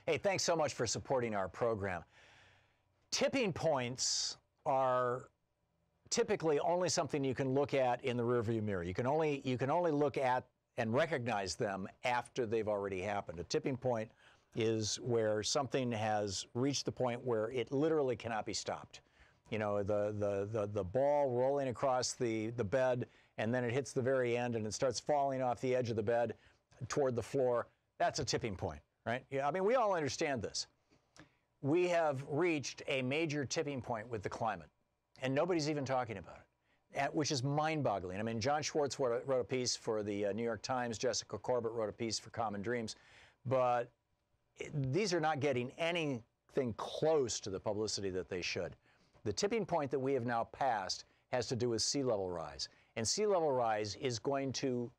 Hey, thanks so much for supporting our program. Tipping points are typically only something you can look at in the rearview mirror. You can only look at and recognize them after they've already happened. A tipping point is where something has reached the point where it literally cannot be stopped. You know, the ball rolling across the bed, and then it hits the very end and it starts falling off the edge of the bed toward the floor. That's a tipping point, right? Yeah, I mean, we all understand this. We have reached a major tipping point with the climate, and nobody's even talking about it, which is mind-boggling. I mean, John Schwartz wrote a piece for the New York Times. Jessica Corbett wrote a piece for Common Dreams. But these are not getting anything close to the publicity that they should. The tipping point that we have now passed has to do with sea level rise. And sea level rise is going to,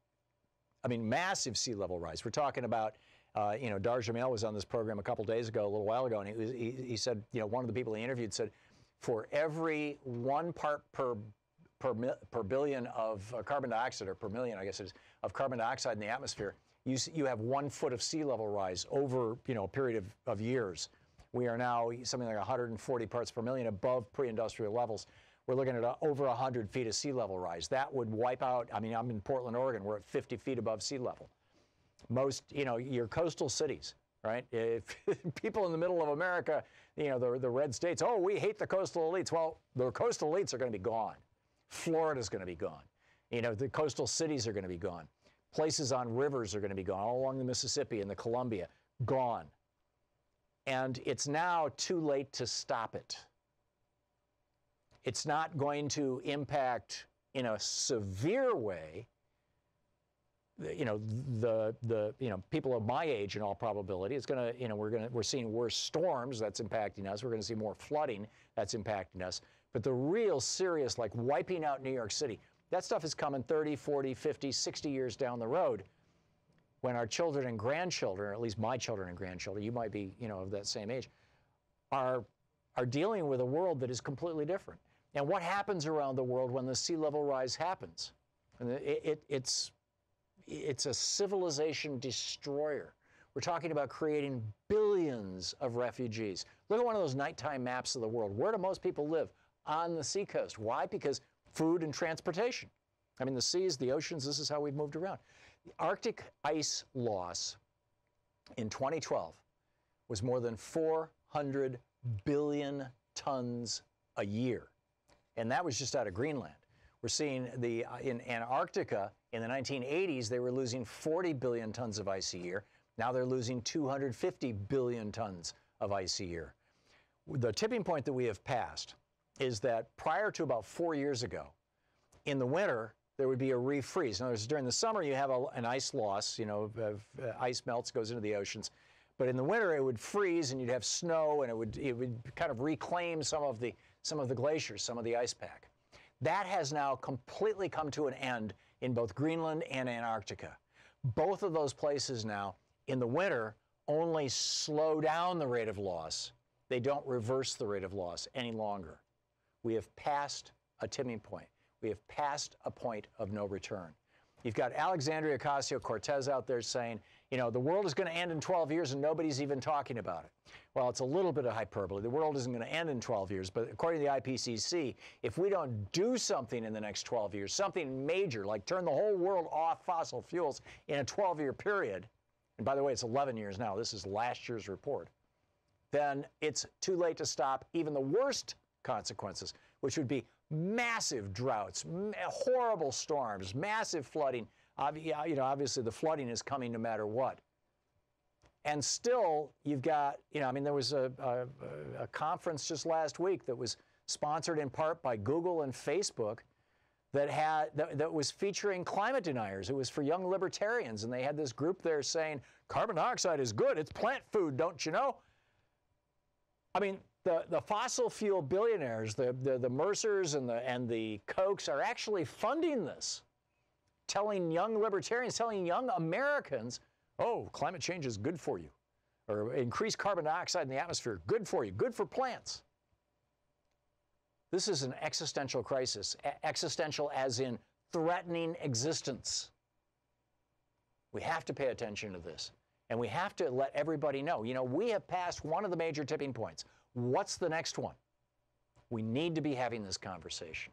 I mean, massive sea level rise. We're talking about, Dar Jamil was on this program a couple days ago, a little while ago, and he said, one of the people he interviewed said, for every 1 part per billion of carbon dioxide, or per million, I guess it is, of carbon dioxide in the atmosphere, you have 1 foot of sea level rise over, a period of years. We are now something like 140 parts per million above pre-industrial levels. We're looking at over 100 feet of sea level rise. That would wipe out, I mean, I'm in Portland, Oregon. We're at 50 feet above sea level. Most, your coastal cities, right? If people in the middle of America, the red states, oh, we hate the coastal elites. Well, the coastal elites are going to be gone. Florida's going to be gone. The coastal cities are going to be gone. Places on rivers are going to be gone, all along the Mississippi and the Columbia, gone. And it's now too late to stop it. It's not going to impact in a severe way, the people of my age in all probability. It's going to, we're seeing worse storms, that's impacting us. We're going to see more flooding, that's impacting us. But the real serious, like wiping out New York City, that stuff is coming 30, 40, 50, 60 years down the road, when our children and grandchildren, or at least my children and grandchildren, you might be, of that same age, are dealing with a world that is completely different. And what happens around the world when the sea level rise happens? And it's a civilization destroyer. We're talking about creating billions of refugees. Look at one of those nighttime maps of the world. Where do most people live? On the seacoast. Why? Because food and transportation. I mean, the seas, the oceans, this is how we've moved around. The Arctic ice loss in 2012 was more than 400 billion tons a year. And that was just out of Greenland. We're seeing in Antarctica in the 1980s, they were losing 40 billion tons of ice a year. Now they're losing 250 billion tons of ice a year. The tipping point that we have passed is that prior to about 4 years ago, in the winter, there would be a refreeze. In other words, during the summer, you have an ice loss, ice melts, goes into the oceans. But in the winter, it would freeze and you'd have snow, and it would kind of reclaim some of the glaciers, some of the ice pack. That has now completely come to an end in both Greenland and Antarctica. Both of those places now, in the winter, only slow down the rate of loss. They don't reverse the rate of loss any longer. We have passed a tipping point. We have passed a point of no return. You've got Alexandria Ocasio-Cortez out there saying, the world is going to end in 12 years and nobody's even talking about it. Well, it's a little bit of hyperbole. The world isn't going to end in 12 years, but according to the IPCC, if we don't do something in the next 12 years, something major, like turn the whole world off fossil fuels in a 12-year period, and by the way, it's 11 years now, this is last year's report, then it's too late to stop even the worst consequences, which would be massive droughts, horrible storms, massive flooding. Obviously the flooding is coming no matter what. And still, you've got, there was a conference just last week that was sponsored in part by Google and Facebook that was featuring climate deniers. It was for young libertarians, and they had this group there saying, carbon dioxide is good, it's plant food, don't you know? I mean, the fossil fuel billionaires, the Mercers and the Kochs are actually funding this, telling young libertarians, telling young Americans, oh, climate change is good for you, or increased carbon dioxide in the atmosphere, good for you, good for plants. This is an existential crisis, existential as in threatening existence. We have to pay attention to this. And we have to let everybody know, you know, we have passed one of the major tipping points. What's the next one? We need to be having this conversation.